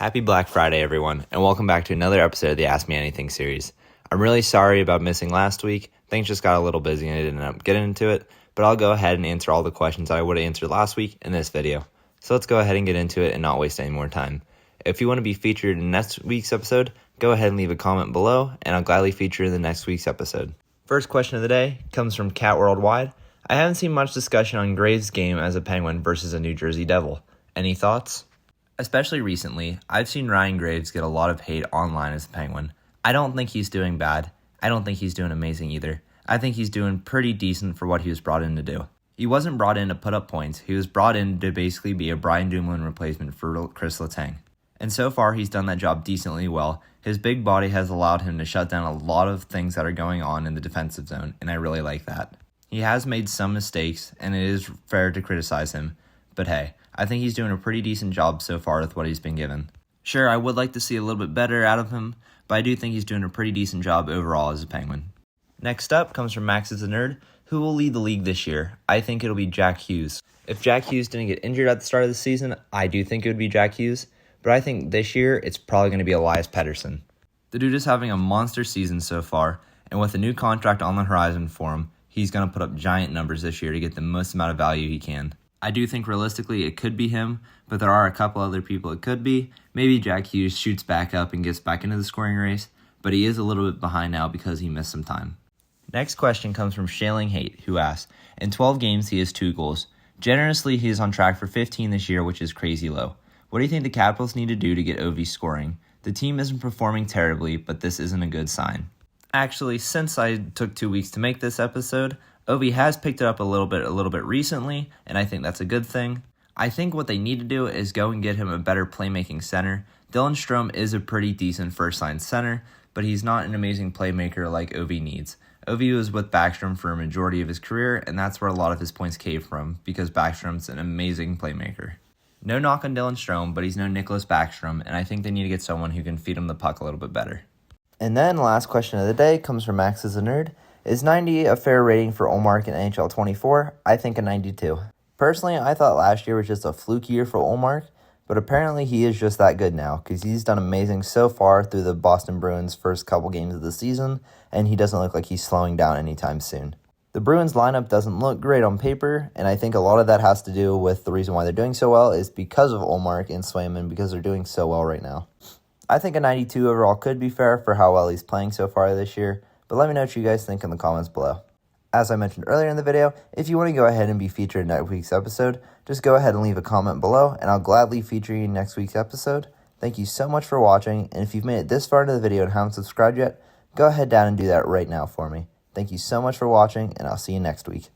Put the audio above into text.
Happy Black Friday, everyone, and welcome back to another episode of the Ask Me Anything series. I'm really sorry about missing last week. Things just got a little busy and I didn't end up getting into it, but I'll go ahead and answer all the questions that I would have answered last week in this video. So let's go ahead and get into it and not waste any more time. If you want to be featured in next week's episode, go ahead and leave a comment below, and I'll gladly feature in the next week's episode. First question of the day comes from Cat Worldwide. I haven't seen much discussion on Graves' game as a Penguin versus a New Jersey Devil. Any thoughts? Especially recently, I've seen Ryan Graves get a lot of hate online as a Penguin. I don't think he's doing bad. I don't think he's doing amazing either. I think he's doing pretty decent for what he was brought in to do. He wasn't brought in to put up points. He was brought in to basically be a Brian Dumoulin replacement for Chris Letang. And so far, he's done that job decently well. His big body has allowed him to shut down a lot of things that are going on in the defensive zone, and I really like that. He has made some mistakes, and it is fair to criticize him. But hey, I think he's doing a pretty decent job so far with what he's been given. Sure, I would like to see a little bit better out of him, but I do think he's doing a pretty decent job overall as a Penguin. Next up comes from Max is a Nerd. Who will lead the league this year? I think it'll be Jack Hughes. If Jack Hughes didn't get injured at the start of the season, I do think it would be Jack Hughes, but I think this year it's probably going to be Elias Pettersson. The dude is having a monster season so far, and with a new contract on the horizon for him, he's going to put up giant numbers this year to get the most amount of value he can. I do think realistically it could be him, but there are a couple other people it could be. Maybe Jack Hughes shoots back up and gets back into the scoring race, but he is a little bit behind now because he missed some time. Next question comes from Shaling Hate, who asks, in 12 games he has 2 goals. Generously, he is on track for 15 this year, which is crazy low. What do you think the Capitals need to do to get Ovi scoring? The team isn't performing terribly, but this isn't a good sign. Actually, since I took 2 weeks to make this episode, Ovi has picked it up a little bit recently, and I think that's a good thing. I think what they need to do is go and get him a better playmaking center. Dylan Strome is a pretty decent first-line center, but he's not an amazing playmaker like Ovi needs. Ovi was with Backstrom for a majority of his career, and that's where a lot of his points came from, because Backstrom's an amazing playmaker. No knock on Dylan Strome, but he's no Nicholas Backstrom, and I think they need to get someone who can feed him the puck a little bit better. And then last question of the day comes from Max is a Nerd. Is 90 a fair rating for Ullmark in NHL 24? I think a 92. Personally, I thought last year was just a fluke year for Ullmark, but apparently he is just that good now because he's done amazing so far through the Boston Bruins' first couple games of the season, and he doesn't look like he's slowing down anytime soon. The Bruins lineup doesn't look great on paper, and I think a lot of that has to do with the reason why they're doing so well is because of Ullmark and Swayman, because they're doing so well right now. I think a 92 overall could be fair for how well he's playing so far this year, but let me know what you guys think in the comments below. As I mentioned earlier in the video, if you want to go ahead and be featured in next week's episode, just go ahead and leave a comment below, and I'll gladly feature you in next week's episode. Thank you so much for watching, and if you've made it this far into the video and haven't subscribed yet, go ahead down and do that right now for me. Thank you so much for watching, and I'll see you next week.